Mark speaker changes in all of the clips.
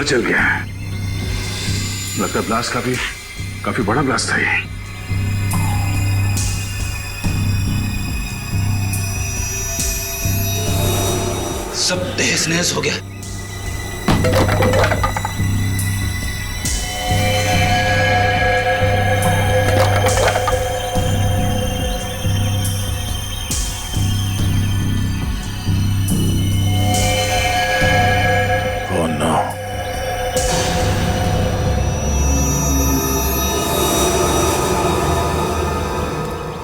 Speaker 1: जल गया है। लगता ब्लास्ट काफी बड़ा ब्लास्ट था ये।
Speaker 2: सब तहस नहस हो गया।
Speaker 1: Oh no.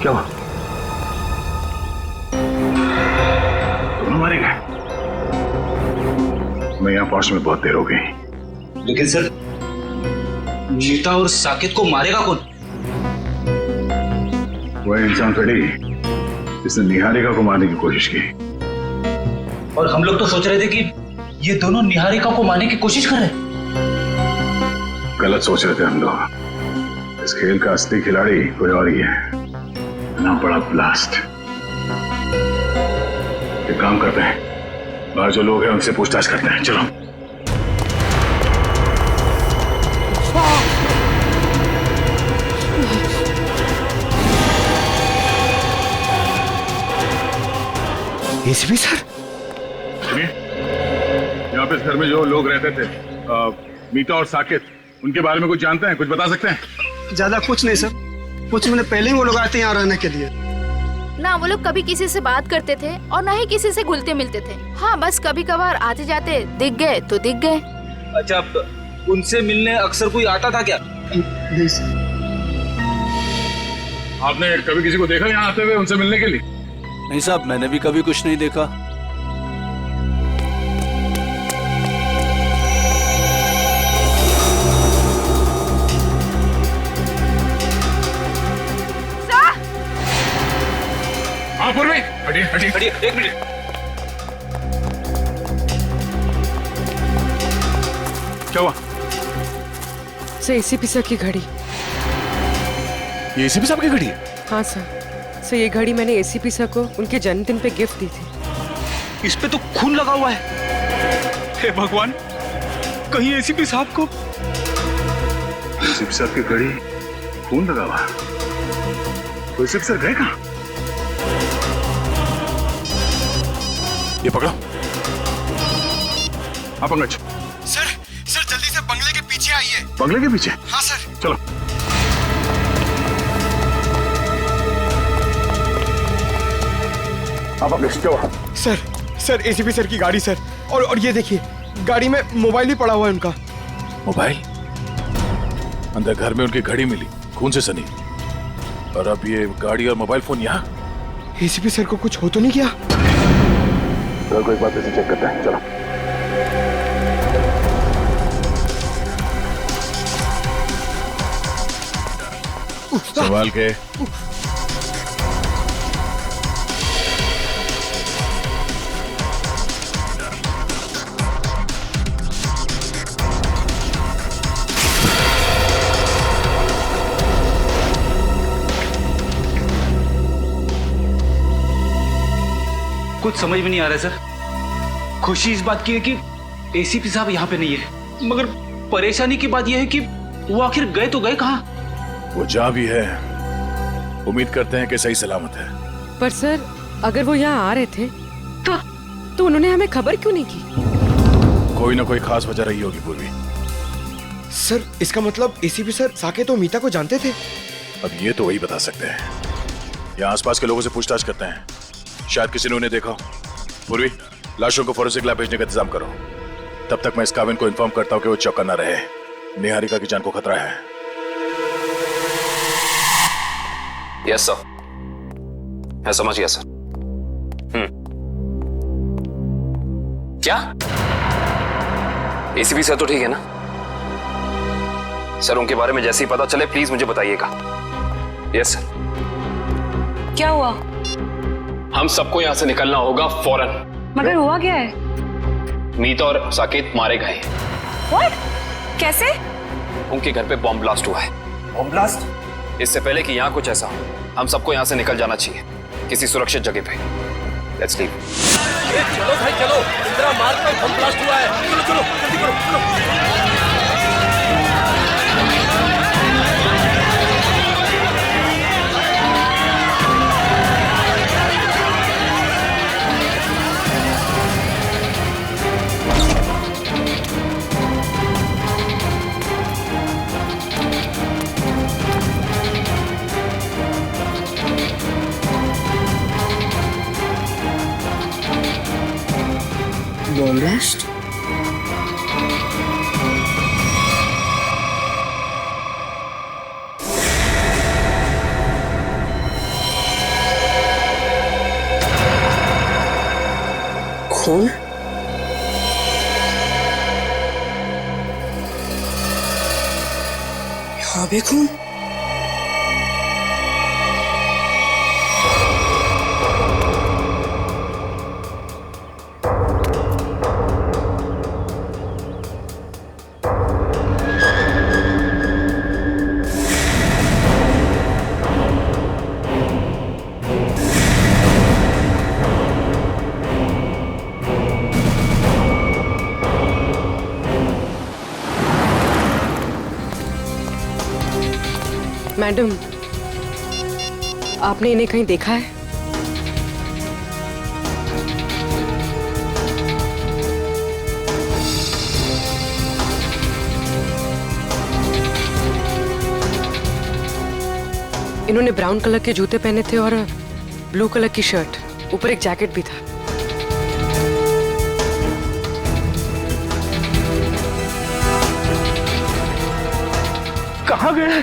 Speaker 1: क्या हुआ? दोनों मारे गए। मैं यहाँ पहुंचने में बहुत देर हो गई।
Speaker 2: लेकिन सर, मीता और साकेत को मारेगा कौन?
Speaker 1: वह इंसान थोड़ी जिसने निहारिका को मारने की कोशिश की।
Speaker 2: और हम लोग तो सोच रहे थे कि ये दोनों निहारिका को मारने की कोशिश कर रहे हैं।
Speaker 1: गलत सोच रहे थे हम लोग। इस खेल का असली खिलाड़ी कोई और ही है। ना बड़ा ब्लास्ट। एक काम करते हैं, बाहर जो लोग हैं उनसे पूछताछ करते हैं। चलो।
Speaker 3: एसीपी सर,
Speaker 1: सुनिए, यहाँ पे इस घर में जो लोग रहते थे, मीता और साकेत, उनके बारे में कुछ जानते हैं? कुछ बता सकते हैं?
Speaker 3: ज्यादा कुछ नहीं सर। कुछ महीने पहले ही वो लोग आए थे यहाँ रहने के लिए।
Speaker 4: ना वो लोग कभी किसी से बात करते थे और ना ही किसी से घुलते मिलते थे। हाँ, बस कभी कभार आते जाते दिख गए तो दिख गए।
Speaker 2: अच्छा, उनसे मिलने अक्सर कोई आता था क्या?
Speaker 3: नहीं सर।
Speaker 1: आपने कभी किसी को देखा यहाँ आते हुए उनसे मिलने के लिए?
Speaker 5: नहीं साहब, मैंने भी कभी कुछ नहीं देखा।
Speaker 1: हाँ पूर्वी, हटिए हटिए।
Speaker 2: हटिए, एक मिनट।
Speaker 1: क्या हुआ?
Speaker 6: सर, एसीपी सर की घड़ी।
Speaker 5: ये एसीपी साहब की घड़ी है?
Speaker 6: हाँ सर। सर, ये घड़ी मैंने एसीपी सर को उनके जन्मदिन पे गिफ्ट दी थी।
Speaker 2: इस पे तो खून लगा हुआ है। हे भगवान, कहीं एसीपी साहब को।
Speaker 1: एसीपी साहब की घड़ी खून लगा हुआ। तो एसीपी सर गए कहाँ? ये पकड़ो। हाँ पंकज।
Speaker 3: सर जल्दी से बंगले के पीछे आइए।
Speaker 1: बंगले के पीछे?
Speaker 3: हाँ सर।
Speaker 1: चलो। हाँ पंकज, क्या हुआ?
Speaker 3: सर एसीपी सर की गाड़ी सर। और ये देखिए, गाड़ी में मोबाइल भी पड़ा हुआ है उनका।
Speaker 5: मोबाइल? अंदर घर में उनकी घड़ी मिली, खून से सनी, और अब ये गाड़ी और मोबाइल फोन यहाँ।
Speaker 3: एसीपी सर को कुछ हो तो नहीं गया?
Speaker 1: सर को एक बार फिर चेक करते हैं। चलो।
Speaker 5: संभाल के।
Speaker 2: कुछ समझ में नहीं आ रहा है सर। खुशी इस बात की है कि एसीपी साहब यहाँ पे नहीं है, मगर परेशानी की बात यह है कि वो आखिर गए तो गए कहाँ?
Speaker 5: वो जहाँ भी है, उम्मीद करते हैं कि सही सलामत है।
Speaker 6: पर सर, अगर वो यहाँ आ रहे थे तो उन्होंने हमें खबर क्यों नहीं की?
Speaker 5: कोई ना कोई खास वजह रही होगी पूर्वी।
Speaker 3: सर, इसका मतलब एसीपी सर साकेत और मीता को जानते थे।
Speaker 5: अब ये तो वही बता सकते हैं। यहाँ आसपास के लोगों से पूछताछ करते हैं, शायद किसी ने उन्हें देखा हो। पूर्वी, लाशों को फोरेंसिक लैब भेजने का इंतजाम करो। तब तक मैं इस काबिन को इन्फॉर्म करता हूँ कि वो चौकन्ना न रहे। निहारिका की जान को खतरा है।
Speaker 7: यस सर, मैं समझ गया सर। क्या एसीपी सर तो ठीक है ना? सर, उनके बारे में जैसे ही पता चले प्लीज मुझे बताइएगा। Yes sir.
Speaker 8: क्या हुआ?
Speaker 7: हम सबको यहाँ से निकलना होगा फौरन।
Speaker 8: मगर हुआ क्या है?
Speaker 7: मीता और साकेत मारे गए हैं।
Speaker 8: What? कैसे?
Speaker 7: उनके घर पे बॉम्ब ब्लास्ट हुआ है।
Speaker 2: Bomb blast?
Speaker 7: इससे पहले कि यहाँ कुछ ऐसा हो, हम सबको यहाँ से निकल जाना चाहिए, किसी सुरक्षित जगह पे। Let's leave.
Speaker 3: चलो भाई चलो, इंदिरा मार्ग पर बम ब्लास्ट हुआ है। चलो चलो जल्दी करो चलो।
Speaker 9: Bomb blast? खून? यहाँ भी खून?
Speaker 6: मैडम, आपने इन्हें कहीं देखा है? इन्होंने ब्राउन कलर के जूते पहने थे और ब्लू कलर की शर्ट, ऊपर एक जैकेट भी था।
Speaker 3: कहाँ गए?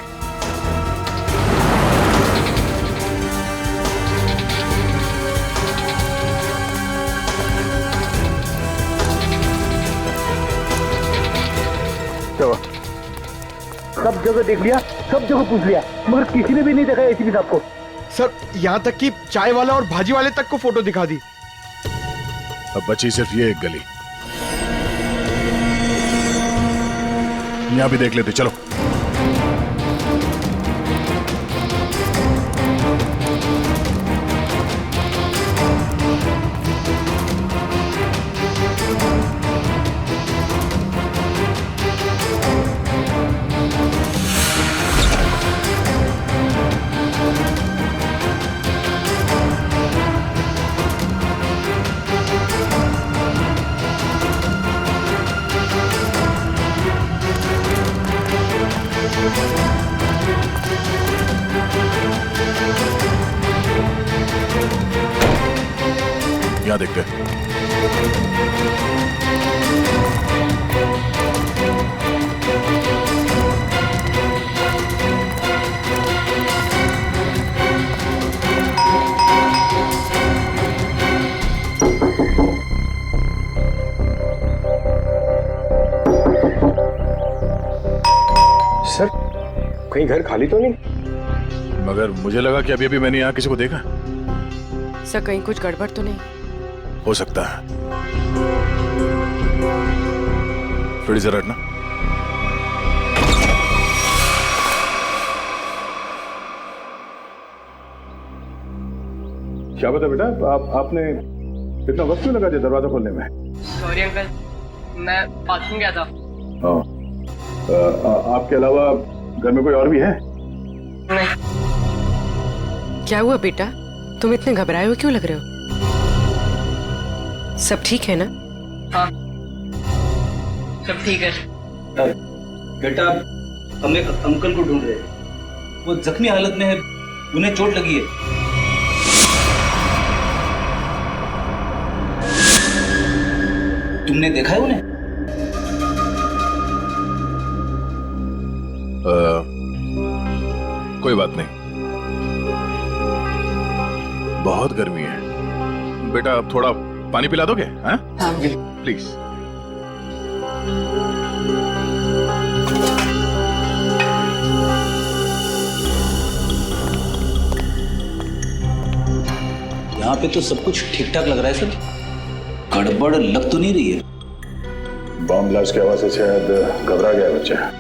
Speaker 10: सब जगह देख लिया, सब जगह पूछ लिया, मगर किसी ने भी नहीं देखा एसीपी साहब को।
Speaker 3: सर यहाँ तक कि चाय वाला और भाजी वाले तक को फोटो दिखा दी।
Speaker 5: अब बची सिर्फ ये एक गली, यहाँ भी देख लेते। चलो यहाँ देखते हैं।
Speaker 3: सर कहीं घर खाली तो नहीं?
Speaker 5: मगर मुझे लगा कि अभी अभी मैंने यहाँ किसी को देखा।
Speaker 6: सर कहीं कुछ गड़बड़ तो नहीं?
Speaker 5: हो सकता है, फिर जरा हटना।
Speaker 1: क्या बता बेटा, आपने इतना वक्त क्यों लगा दिया दरवाजा खोलने में?
Speaker 11: सॉरी अंकल, मैं बाथरूम गया था।
Speaker 1: आपके अलावा घर में कोई और भी है?
Speaker 11: नहीं।
Speaker 6: क्या हुआ बेटा, तुम इतने घबराए हुए क्यों लग रहे हो? सब ठीक है ना?
Speaker 11: हाँ, सब ठीक है।
Speaker 2: बेटा, हम एक अंकल को ढूंढ रहे हैं, वो जख्मी हालत में है, उन्हें चोट लगी है। तुमने देखा है उन्हें?
Speaker 5: कोई बात नहीं, बहुत गर्मी है। बेटा अब थोड़ा पानी पिला दोगे? हाँ प्लीज।
Speaker 2: यहाँ पे तो सब कुछ ठीक ठाक लग रहा है सर, गड़बड़ लग तो नहीं रही है।
Speaker 1: बॉम्ब ब्लास्ट की आवाज से शायद घबरा गया बच्चा।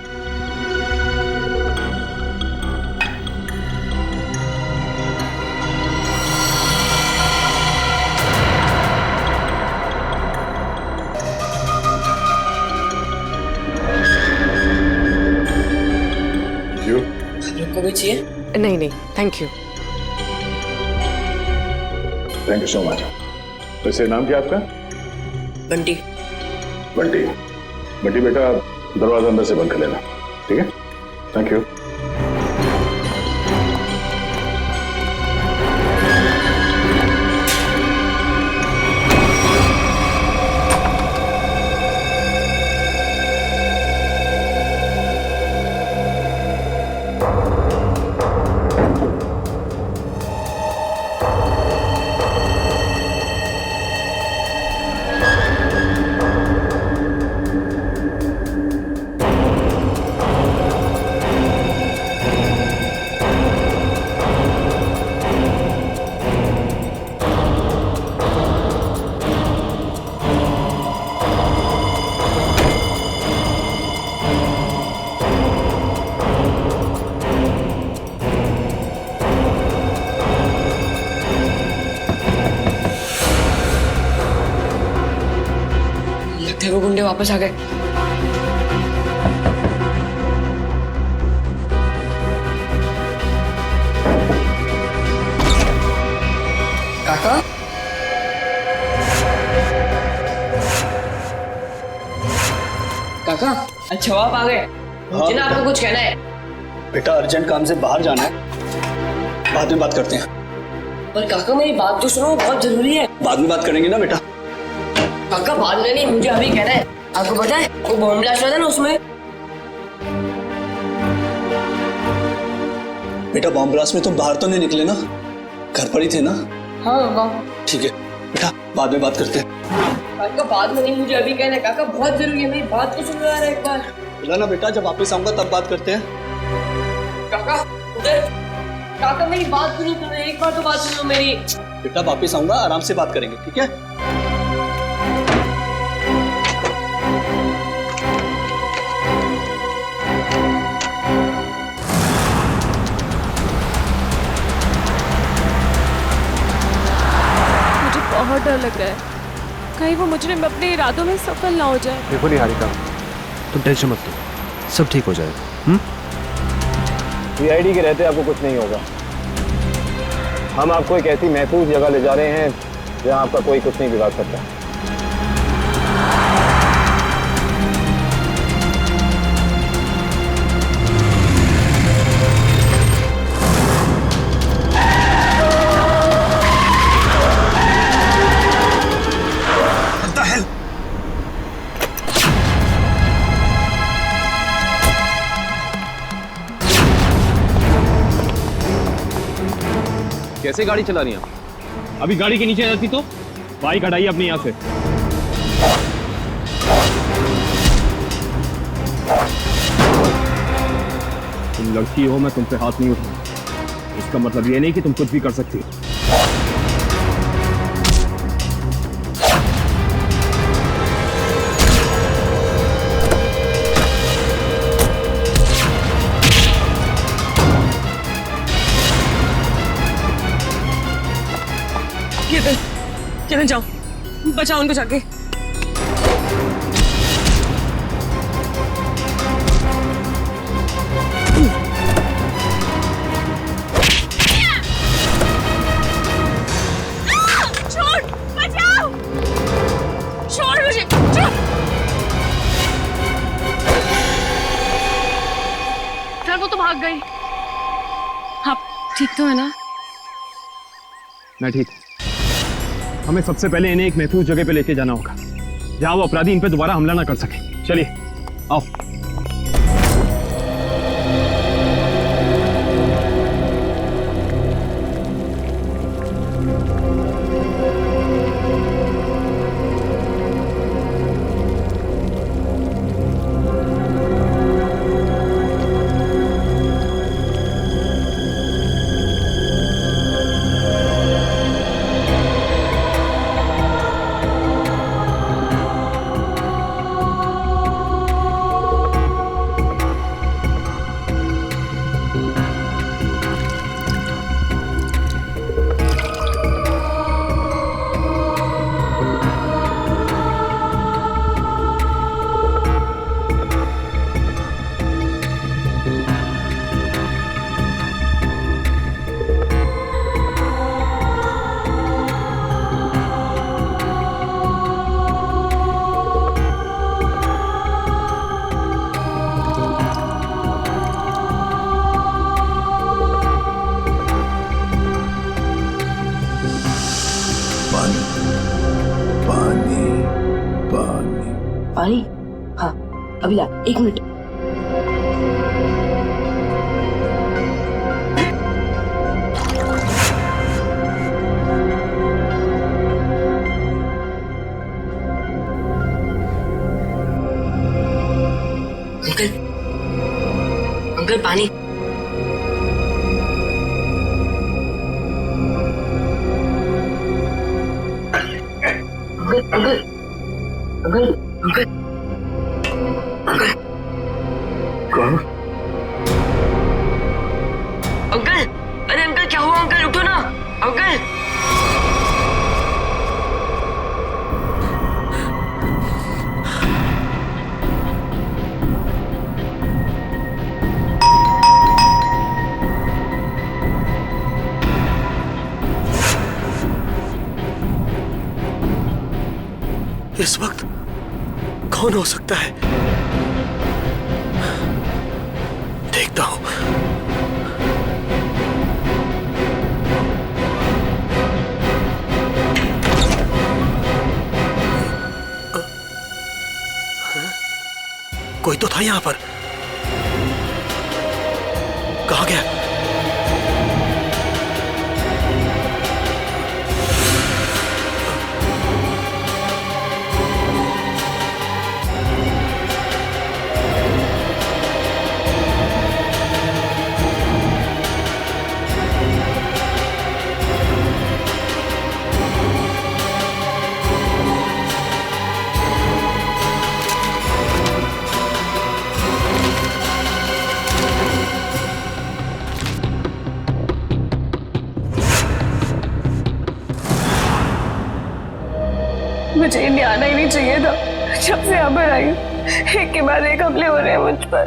Speaker 9: चाहिए?
Speaker 6: नहीं नहीं, thank you.
Speaker 5: Thank you so much. वैसे नाम क्या आपका?
Speaker 9: बंटी।
Speaker 5: बंटी। बंटी बेटा, दरवाजा अंदर से बंद कर लेना, ठीक है? Thank you.
Speaker 9: लगता है वो गुंडे वापस आ गए। काका? काका, अच्छा आप आ गए। मुझे ना आपको कुछ कहना है।
Speaker 10: बेटा अर्जेंट काम से बाहर जाना है, बाद में बात करते हैं।
Speaker 9: पर काका मेरी बात तो सुनो, बहुत जरूरी है।
Speaker 10: बाद में बात करेंगे ना बेटा।
Speaker 9: काका बाद में नहीं, मुझे अभी कहना है। आपको पता है वो बॉम्ब ब्लास्ट हुआ था ना, उसमें
Speaker 10: बेटा बॉम्ब ब्लास्ट में तुम बाहर तो नहीं निकले ना, घर पर ही थे ना?
Speaker 9: हाँ।
Speaker 10: ठीक है बेटा, बाद में बात करते हैं।
Speaker 9: काका बाद में नहीं, मुझे अभी कहना है। काका बहुत जरूरी है, मेरी बात तो सुनो यार एक बार।
Speaker 10: बोला ना बेटा, जब वापस आऊंगा तब बात करते हैं।
Speaker 9: काका उधर, काका मेरी बात सुनो, तुम्हें एक बार तो बात सुनो मेरी।
Speaker 10: बेटा वापस आऊंगा, आराम से बात करेंगे, ठीक है?
Speaker 8: बहुत डर लग रहा है, कहीं वो मुजरिम अपने इरादों में सफल ना हो जाए।
Speaker 12: देखो निहारिका, तुम टेंशन मत लो, सब ठीक हो जाएगा।
Speaker 10: सीआईडी के रहते आपको कुछ नहीं होगा। हम आपको एक ऐसी महफूज जगह ले जा रहे हैं जहां आपका कोई कुछ नहीं बिगाड़ सकता।
Speaker 3: कैसे गाड़ी चला रही हैं? अभी गाड़ी के नीचे रहती तो बाइक हटाइए अपने यहाँ से। तुम लड़की हो, मैं तुम पे हाथ नहीं उठाऊंगा। इसका मतलब ये नहीं कि तुम कुछ भी कर सकती हो।
Speaker 8: चले जाओ, बचाओ उनको जाके। छोड़, बचाओ, छोड़ मुझे, छोड़। सर वो तो भाग गई। हाँ ठीक तो है ना?
Speaker 3: मैं ठीक। हमें सबसे पहले इन्हें एक महफूज जगह पे लेके जाना होगा जहां वो अपराधी इन पे दोबारा हमला ना कर सके। चलिए आओ।
Speaker 5: पानी पानी
Speaker 9: पानी? हाँ अभी ला, 1 मिनट। अंकल, अंकल पानी। अंकल अंकल अंकल अंकल
Speaker 10: कौन?
Speaker 9: अंकल, अरे अंकल क्या हुआ? अंकल उठो ना अंकल।
Speaker 12: इस वक्त कौन हो सकता है? देखता हूं। कोई तो था यहां पर। कहां गया?
Speaker 8: मुझे इंडिया आना ही नहीं चाहिए था। जब से यहाँ पर आई एक के बाद एक हमले हो रहे हैं मुझ पर।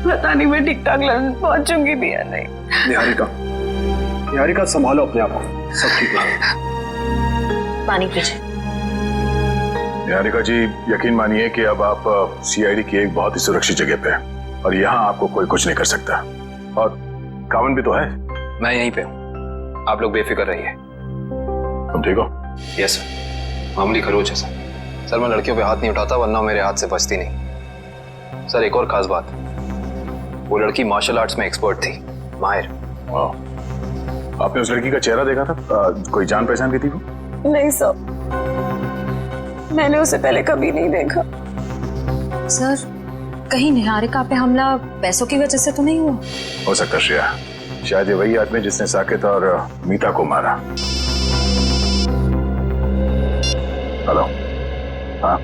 Speaker 8: पता नहीं मैं ठीक ठाक लंदन पहुंचूंगी भी या नहीं।
Speaker 10: निहारिका संभालो अपने आप को, सब ठीक है।
Speaker 9: पानी पीछे।
Speaker 5: निहारिका जी, यकीन मानिए कि अब आप सीआईडी की एक बहुत ही सुरक्षित जगह पे हैं और यहाँ आपको कोई कुछ नहीं कर सकता। और कावन भी तो है।
Speaker 7: मैं यहीं पे हूँ, आप लोग बेफिक्र रहिए।
Speaker 5: तुम ठीक हो?
Speaker 7: यस सर, मामूली खरोच है सर। मैं लड़कियों पे हाथ नहीं उठाता, वरना मेरे हाथ से बचती नहीं। सर एक और खास बात, वो लड़की मार्शल आर्ट्स में एक्सपर्ट थी, माहिर।
Speaker 5: आपने उस लड़की का चेहरा देखा था? कोई जान पहचान की थी वो?
Speaker 8: नहीं सर, मैंने उसे पहले कभी नहीं देखा।
Speaker 13: सर कहीं निहारिका पे हमला पैसों की वजह से तो नहीं हुआ?
Speaker 5: हो सकता श्रेया, शायद ये वही आदमी जिसने साकेत और मीता को मारा। हेलो, हाँ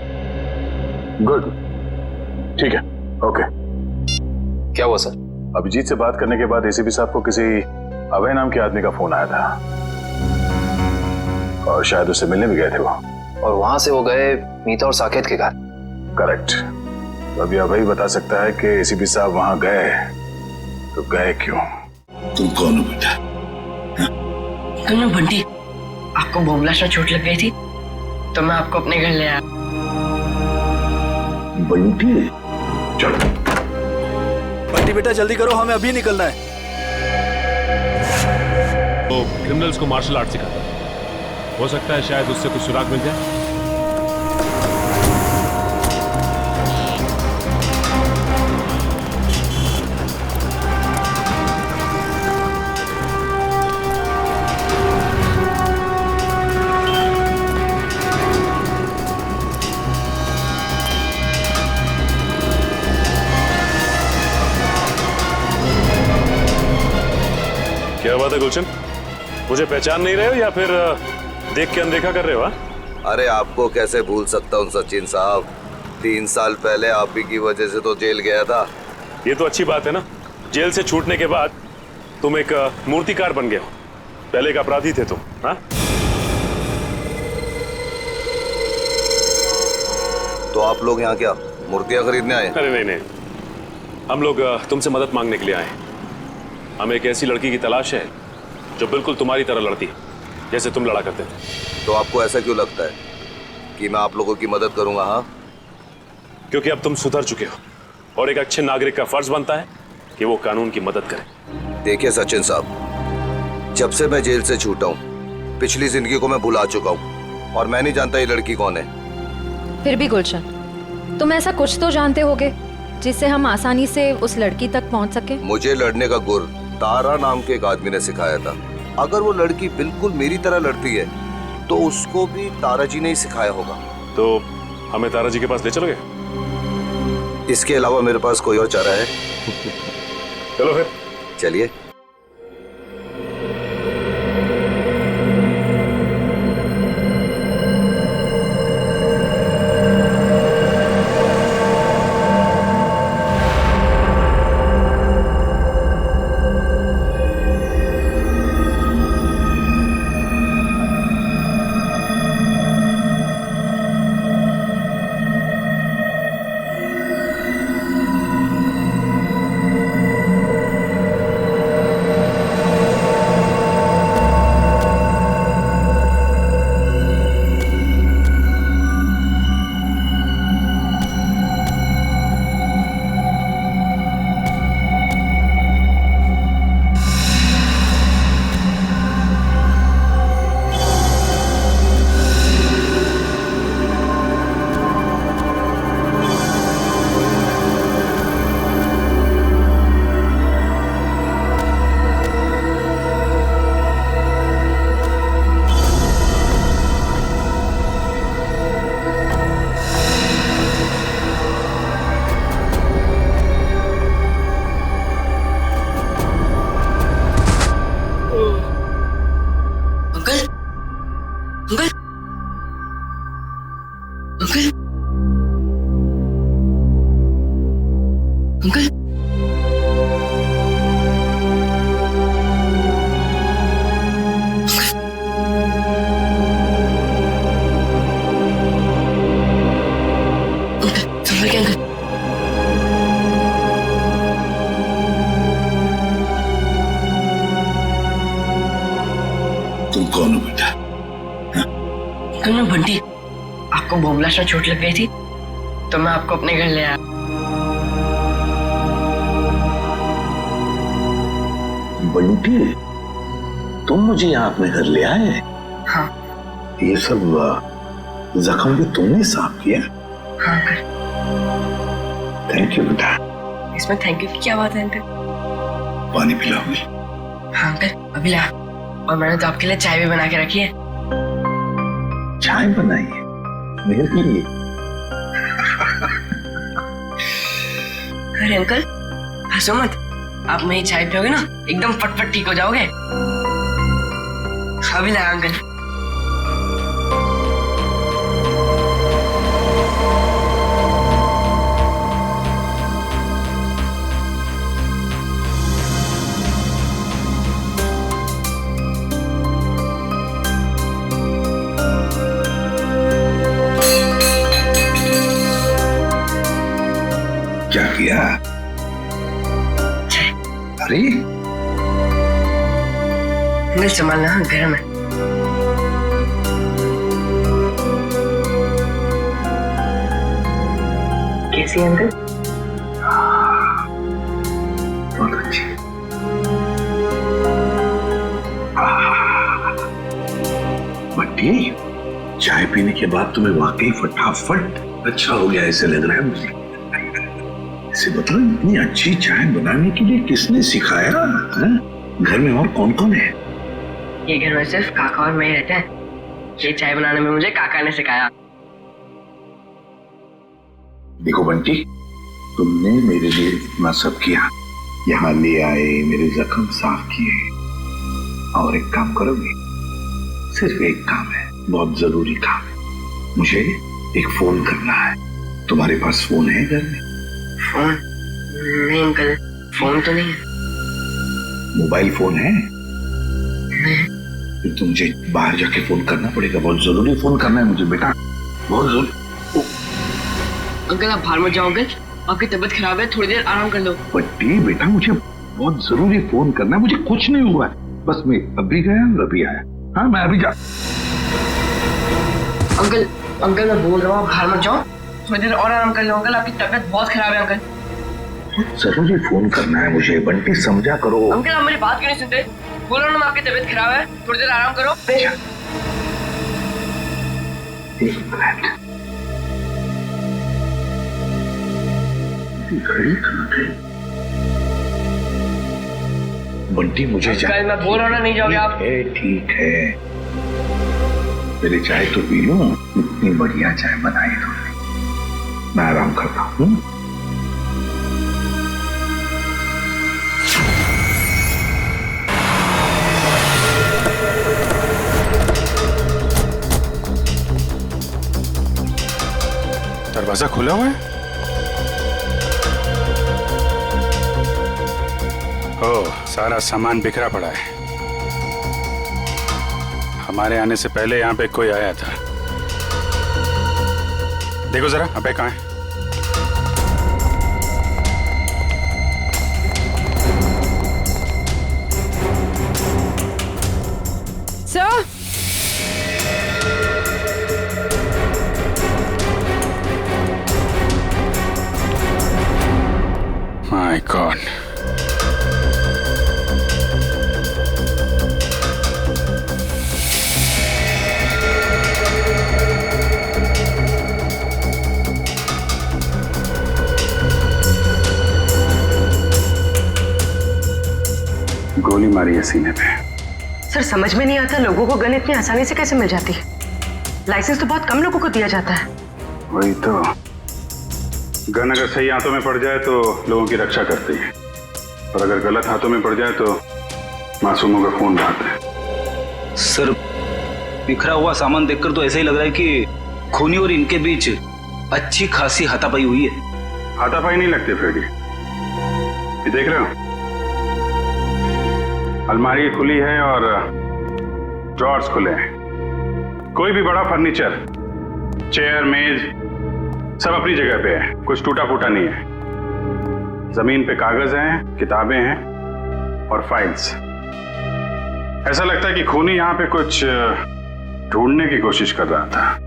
Speaker 5: गुड, ठीक है, ओके।
Speaker 7: क्या हुआ सर?
Speaker 5: अभिजीत से बात करने के बाद एसीपी साहब को किसी अभय नाम के आदमी का फोन आया था और शायद उससे मिलने भी गए थे वो।
Speaker 7: और वहां से वो गए मीता और साकेत के घर?
Speaker 5: करेक्ट। तो अभी अभय बता सकता है कि एसीपी साहब वहां गए तो गए क्यों।
Speaker 14: तुम कौन हो बेटा?
Speaker 9: मैं बंटी, आपको बोमला से चोट लग गई थी तो मैं आपको अपने घर ले आया।
Speaker 14: बंटी?
Speaker 5: चलो
Speaker 12: बंटी बेटा जल्दी करो, हमें अभी निकलना है।
Speaker 3: तो क्रिमिनल्स को मार्शल आर्ट सिखाता है, हो सकता है शायद उससे कुछ सुराग मिल जाए।
Speaker 15: क्या बात है गुलशन, मुझे पहचान नहीं रहे हो या फिर देख के अनदेखा कर रहे हो?
Speaker 14: अरे आपको कैसे भूल सकता हूँ सचिन साहब, 3 साल पहले आप ही की वजह से तो जेल गया था।
Speaker 15: ये तो अच्छी बात है ना, जेल से छूटने के बाद तुम एक मूर्तिकार बन गए हो। पहले एक अपराधी थे तुम। हाँ
Speaker 14: तो आप लोग यहाँ क्या मूर्तियाँ खरीदने आए?
Speaker 15: अरे नहीं नहीं, हम लोग तुमसे मदद मांगने के लिए आए हैं। हमें एक ऐसी लड़की की तलाश है जो बिल्कुल तुम्हारी तरह लड़ती है, जैसे तुम लड़ा करते थे।
Speaker 14: तो आपको ऐसा क्यों लगता है कि मैं आप लोगों की मदद करूंगा? हाँ,
Speaker 15: क्योंकि अब तुम सुधर चुके हो और एक अच्छे नागरिक का फर्ज बनता है कि वो कानून की मदद करे।
Speaker 14: देखिए सचिन साहब, जब से मैं जेल से छूटा हूं पिछली जिंदगी को मैं भुला चुका हूँ और मैं नहीं जानता ये लड़की कौन है।
Speaker 13: फिर भी गुलशन, तुम ऐसा कुछ तो जानते होगे जिससे हम आसानी से उस लड़की तक पहुंच सके।
Speaker 14: मुझे लड़ने का गुर तारा नाम के एक आदमी ने सिखाया था। अगर वो लड़की बिल्कुल मेरी तरह लड़ती है तो उसको भी तारा जी ने ही सिखाया होगा।
Speaker 15: तो हमें तारा जी के पास ले चलोगे?
Speaker 14: इसके अलावा मेरे पास कोई और चारा है?
Speaker 15: चलो फिर
Speaker 14: चलिए।
Speaker 16: तुम कौन हो बेटा?
Speaker 9: क्यों बंटी, आपको बोबलाश में चोट लग गई थी तो मैं आपको अपने घर ले आया।
Speaker 16: बंटी, तुम मुझे यहाँ अपने घर ले आए?
Speaker 9: हाँ।
Speaker 16: ये सब जख्म भी तुमने साफ किया?
Speaker 9: हाँ अंकल।
Speaker 16: थैंक यू बेटा।
Speaker 9: इसमें थैंक यू की क्या बात है अंकल?
Speaker 16: पानी पिलाओगे?
Speaker 9: हाँ अंकल, अभी ला। और मैंने तो आपके लिए चाय भी बना के रखी है।
Speaker 16: चाय बनाई है मेरे लिए?
Speaker 9: अरे अंकल हंसो मत, आप मेरी चाय पियोगे ना एकदम फटफट ठीक हो जाओगे। अभी ला अंकल।
Speaker 16: क्या किया? अरे
Speaker 9: अंकल संभालना गर्म है। कैसी है अंकल?
Speaker 16: बहुत अच्छी। बट्टी, चाय पीने के बाद तुम्हें वाकई फटाफट अच्छा हो गया ऐसे लग रहा है मुझे। इसे बताओ, इतनी अच्छी चाय बनाने के लिए किसने सिखाया? घर में और कौन कौन है?
Speaker 9: ये घर में सिर्फ काका और मैं रहते हैं। ये चाय बनाने में मुझे काका ने सिखाया।
Speaker 16: देखो बंटी, तुमने मेरे लिए इतना सब किया, यहाँ ले आए, मेरे जख्म साफ किए, और एक काम करोगे? सिर्फ एक काम है, बहुत जरूरी काम है। मुझे एक फोन करना है। तुम्हारे पास फोन है घर में?
Speaker 9: फोन? नहीं अंकल, फोन तो नहीं है।
Speaker 16: मोबाइल फोन है?
Speaker 9: नहीं।
Speaker 16: फिर तो मुझे बाहर जाके फोन करना पड़ेगा। बहुत जरूरी फोन करना है मुझे बेटा, बहुत जरूरी।
Speaker 9: अंकल आप बाहर मत जाओ अंकल, आपकी तबीयत खराब है, थोड़ी देर आराम कर लो।
Speaker 16: बट्टी बेटा, मुझे बहुत जरूरी फोन करना है। मुझे कुछ नहीं हुआ है, बस मैं अभी गया और अभी आया। हाँ मैं अभी जा।
Speaker 9: अंकल अंकल मैं बोल रहा हूँ, आप बाहर मत जाओ, थोड़ी देर और आराम कर लो। अंकल आपकी तबीयत बहुत खराब है अंकल।
Speaker 16: जरूरी फोन करना है मुझे बंटी, समझा करो।
Speaker 9: अंकल आप मेरी बात क्यों नहीं सुनते? बोलो ना, आपकी तबीयत खराब है, थोड़ी देर आराम करो।
Speaker 16: एक मिनट, घड़ी कहाँ गई? बंटी मुझे
Speaker 11: अंकल मैं बोल रहा हूँ ना, नहीं जाओगे आप?
Speaker 16: ठीक है, मेरी चाय तो पी लो, इतनी बढ़िया चाय बनाई तुमने, मैं आराम करता हूँ।
Speaker 5: दरवाजा खुला हुआ है?
Speaker 17: ओह, सारा सामान बिखरा पड़ा है। हमारे आने से पहले यहाँ पे कोई आया था। देखो जरा, अबे कहाँ है?
Speaker 6: सर,
Speaker 17: माय गॉड, गोली मारी है सीने पे।
Speaker 9: सर समझ में नहीं आता लोगों को गन इतनी आसानी से कैसे मिल जाती है। लाइसेंस तो बहुत कम लोगों को दिया जाता है।
Speaker 17: वही तो, गन अगर सही हाथों में पड़ जाए तो लोगों की रक्षा करती है, और अगर गलत हाथों में पड़ जाए तो मासूमों का खून बहाता है।
Speaker 2: सर, बिखरा हुआ सामान देखकर तो ऐसा ही लग रहा है कि खूनी और इनके बीच अच्छी खासी हाथापाई हुई है।
Speaker 17: हाथापाई नहीं लगती फ्रेडी, ये देख रहे हो, अलमारी खुली है और ड्रॉर्स खुले हैं। कोई भी बड़ा फर्नीचर, चेयर, मेज, सब अपनी जगह पे है, कुछ टूटा फूटा नहीं है। जमीन पे कागज हैं, किताबें हैं और फाइल्स। ऐसा लगता है कि खूनी यहां पे कुछ ढूंढने की कोशिश कर रहा था।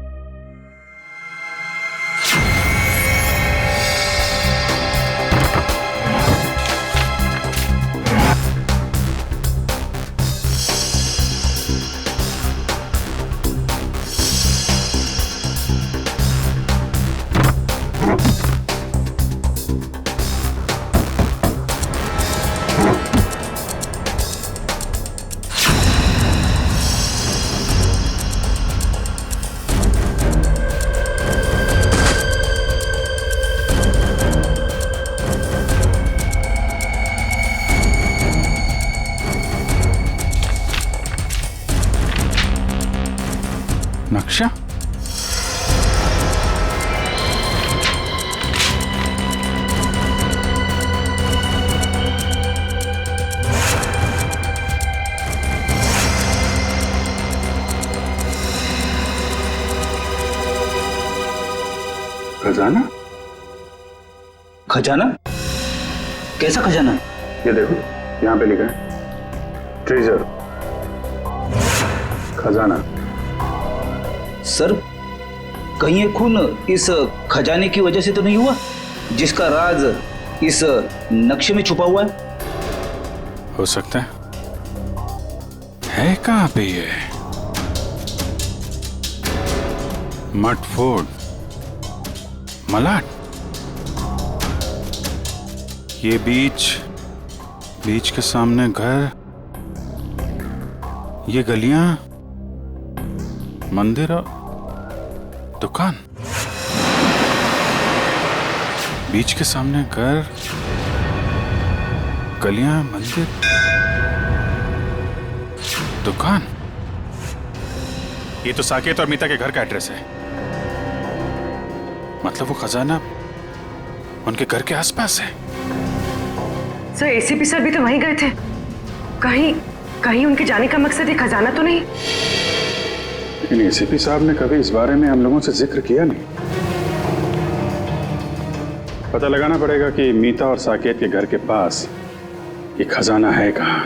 Speaker 17: नक्शा? खजाना?
Speaker 2: खजाना? कैसा खजाना?
Speaker 17: ये देखो, यहाँ पे लिखा है ट्रेजर, खजाना।
Speaker 2: सर, कहीं ये खून इस खजाने की वजह से तो नहीं हुआ, जिसका राज इस नक्शे में छुपा हुआ है?
Speaker 17: हो सकता है कहाँ पे ये? मट फोर्ड, मलाड, ये बीच के सामने घर, ये गलियां, मंदिर और दुकान। बीच के सामने घर, गलियां, मंदिर, दुकान। ये तो साकेत और मीता के घर का एड्रेस है। मतलब वो खजाना उनके घर के आसपास है।
Speaker 9: सर, एसीपी सर भी तो वहीं गए थे। कहीं उनके जाने का मकसद ये खजाना तो नहीं?
Speaker 17: लेकिन एसीपी साहब ने कभी इस बारे में हम लोगों से जिक्र किया नहीं। पता लगाना पड़ेगा कि मीता और साकेत के घर के पास ये खजाना है कहाँ।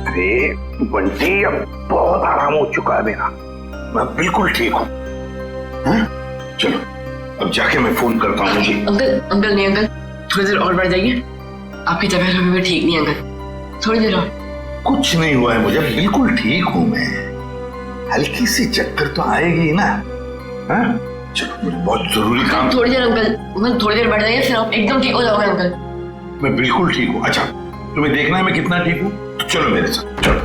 Speaker 16: अरे बंटी, अब बहुत आराम हो चुका है मेरा, मैं बिल्कुल ठीक हूँ। चलो अब जाके मैं फोन करता हूँ जी।
Speaker 11: अंकल नहीं अंकल, थोड़ी देर और बैठ जाइए।
Speaker 9: आपकी तबीयत अभी भी ठीक नहीं है अंकल, थोड़ी देर और।
Speaker 16: कुछ नहीं हुआ है मुझे, बिल्कुल ठीक हूं मैं। हल्की सी चक्कर तो आएगी ना। हाँ? चलो मुझे बहुत जरूरी काम।
Speaker 9: थोड़ी देर अंकल, थोड़ी देर बैठ जाइए, फिर आप एकदम ठीक हो जाओगे अंकल।
Speaker 16: मैं बिल्कुल ठीक हूँ। अच्छा तुम्हें देखना है मैं कितना ठीक हूँ, तो चलो मेरे साथ चलो।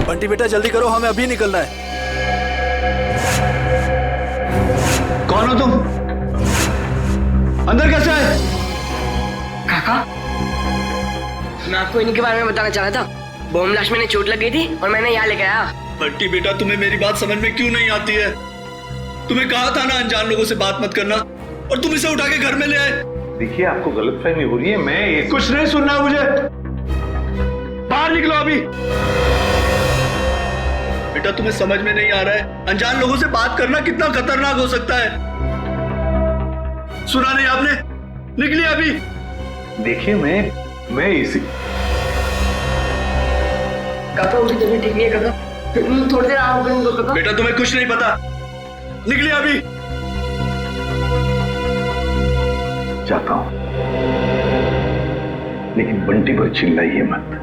Speaker 12: बंटी बेटा जल्दी करो, हमें अभी निकलना है।
Speaker 2: कौन हो तुम? अंदर कैसे आए?
Speaker 9: काका, मैं आपको इन्हीं के बारे में बताना चाह रहा था। बॉम्ब ब्लास्ट में इन्हें चोट लग गई थी और मैंने यहाँ लेके आया।
Speaker 12: बंटी बेटा तुम्हें मेरी बात समझ में क्यों नहीं आती है? तुम्हें कहा था ना अनजान लोगों से बात मत करना, और तुम इसे उठा के घर में ले आए।
Speaker 16: देखिए आपको गलतफहमी हो रही है, मैं
Speaker 12: कुछ नहीं सुनना मुझे, बाहर निकलो अभी। बेटा तुम्हें समझ में नहीं आ रहा है, अनजान लोगों से बात करना कितना खतरनाक हो सकता है। सुना नहीं आपने? निकलिए अभी।
Speaker 16: देखिए मैं इसी
Speaker 9: काका उनकी तबीयत ठीक नहीं है काका, थोड़ी देर आराम करेंगे तो काका।
Speaker 12: बेटा तुम्हें कुछ नहीं पता, निकलिए अभी।
Speaker 16: जाता हूं, लेकिन बंटी पर चिल्लाइए मत।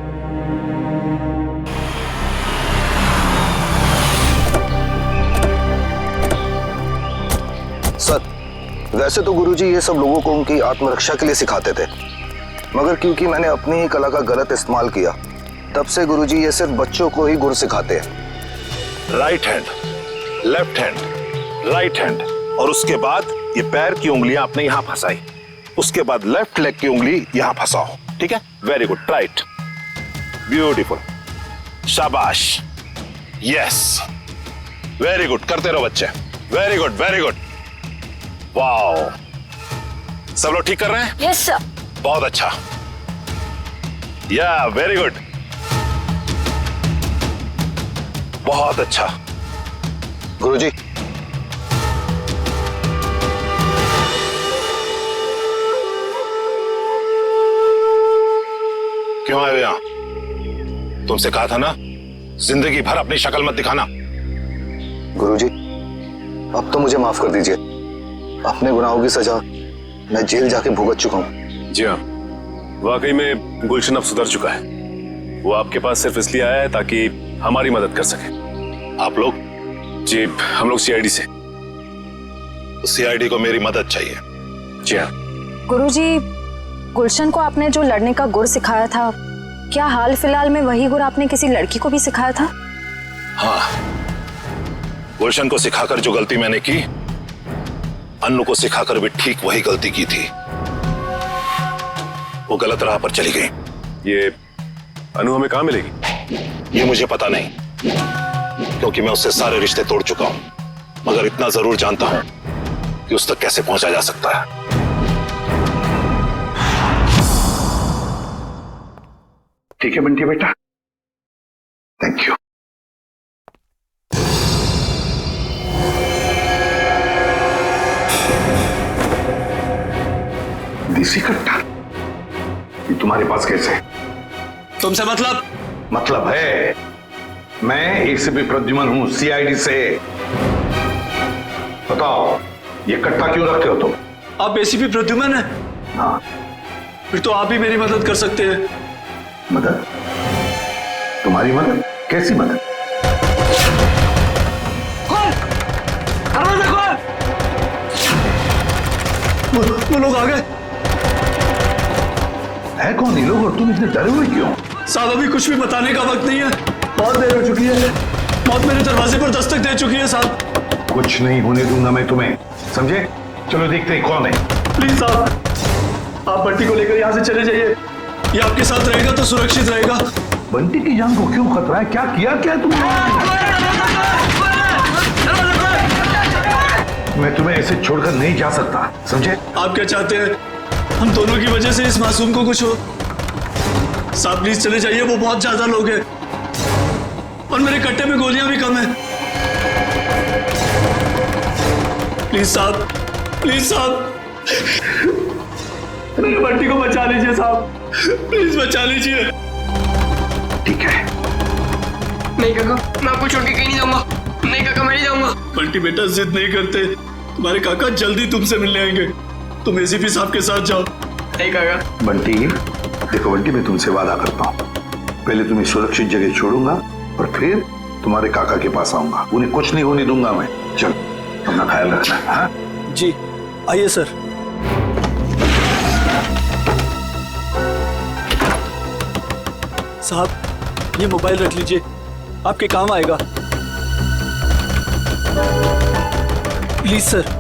Speaker 14: सर, वैसे तो गुरुजी ये सब लोगों को उनकी आत्मरक्षा के लिए सिखाते थे, मगर क्योंकि मैंने अपनी ही कला का गलत इस्तेमाल किया, तब से गुरुजी ये सिर्फ बच्चों को ही गुर सिखाते हैं।
Speaker 5: Right hand, left hand, right hand, और उसके बाद ये पैर की उंगलियां आपने यहां फंसाई, उसके बाद लेफ्ट लेग की उंगली यहां फंसाओ, ठीक है? वेरी गुड, राइट, ब्यूटीफुल, शाबाश, यस, वेरी गुड, करते रहो बच्चे, very good, very good, wow, सब लोग ठीक कर रहे हैं?
Speaker 8: Yes sir.
Speaker 5: बहुत अच्छा, या वेरी गुड, बहुत अच्छा।
Speaker 14: गुरुजी,
Speaker 5: क्यों आए हो यहां? तुमसे कहा था ना जिंदगी भर अपनी शक्ल मत दिखाना।
Speaker 14: गुरुजी, अब तो मुझे माफ कर दीजिए, अपने गुनाहों की सजा मैं जेल जाके भुगत चुका हूं।
Speaker 15: जी हाँ, वाकई में गुलशन अब सुधर चुका है। वो आपके पास सिर्फ इसलिए आया है ताकि हमारी मदद कर सके।
Speaker 5: आप लोग?
Speaker 15: जी हम लोग सीआईडी से।
Speaker 5: सीआईडी को मेरी मदद चाहिए।
Speaker 15: जी हाँ।
Speaker 13: गुरुजी, गुलशन को आपने जो लड़ने का गुर सिखाया था, क्या हाल फिलहाल में वही गुर आपने किसी लड़की को भी सिखाया था?
Speaker 5: हाँ, गुलशन को सिखाकर जो गलती मैंने की, अन्नू को सिखाकर भी ठीक वही गलती की थी। वो गलत राह पर चली गई।
Speaker 15: ये अनु हमें कहां मिलेगी?
Speaker 5: ये मुझे पता नहीं, क्योंकि मैं उससे सारे रिश्ते तोड़ चुका हूं, मगर इतना जरूर जानता हूं कि उस तक कैसे पहुंचा जा सकता है।
Speaker 16: ठीक है बंटी बेटा, थैंक यू। देसी कट्टा ये तुम्हारे पास कैसे है?
Speaker 12: तुमसे
Speaker 16: मतलब है, मैं एसीपी प्रद्युमन हूं, सीआईडी से। बताओ ये कट्टा क्यों रखते हो तुम?
Speaker 12: आप एसीपी प्रद्युमन है?
Speaker 16: हाँ।
Speaker 12: फिर तो आप ही मेरी मदद कर सकते हैं।
Speaker 16: मदद? तुम्हारी मदद? कैसी मदद?
Speaker 12: वो लोग आ गए।
Speaker 16: है कौन ये लोग और तुम इतने डरे हुए क्यों?
Speaker 12: साहब अभी कुछ भी बताने का वक्त नहीं है, बहुत देर हो चुकी है, मौत मेरे दरवाजे पर दस्तक दे चुकी है साहब।
Speaker 16: कुछ नहीं होने दूंगा मैं तुम्हें, समझे? चलो देखते हैं कौन है।
Speaker 12: प्लीज साहब, आप बंटी को लेकर यहाँ से चले जाइए, ये आपके साथ रहेगा तो सुरक्षित रहेगा।
Speaker 16: बंटी की जान को क्यों खतरा है? क्या किया क्या है तुमने? मैं तुम्हें ऐसे छोड़कर नहीं जा सकता, समझे?
Speaker 12: आप क्या चाहते हैं? हम दोनों की वजह से इस मासूम को कुछ हो? साहब प्लीज चले जाइए, वो बहुत ज्यादा लोग हैं और मेरे कट्टे में गोलियां भी कम हैं। प्लीज साहब, प्लीज साहब, मेरे बंटी को बचा लीजिए साहब, प्लीज बचा लीजिए।
Speaker 16: ठीक है।
Speaker 9: नहीं काका, मैं आपको छोड़ के कहीं नहीं जाऊंगा। नहीं काका, मैं नहीं जाऊंगा।
Speaker 12: बंटी बेटा जिद नहीं करते, तुम्हारे काका जल्दी तुमसे मिलने आएंगे। तुम एसीपी साहब के साथ जाओ,
Speaker 9: नहीं काका।
Speaker 16: बंटी, देखो बंटी, मैं तुमसे वादा करता हूँ, पहले तुम्हें सुरक्षित जगह छोड़ूंगा और फिर तुम्हारे काका के पास आऊंगा। उन्हें कुछ नहीं होने दूंगा मैं। चल, अपना ख्याल रखना। हाँ
Speaker 12: जी, आइए सर। साहब, ये मोबाइल रख लीजिए, आपके काम आएगा। Please sir.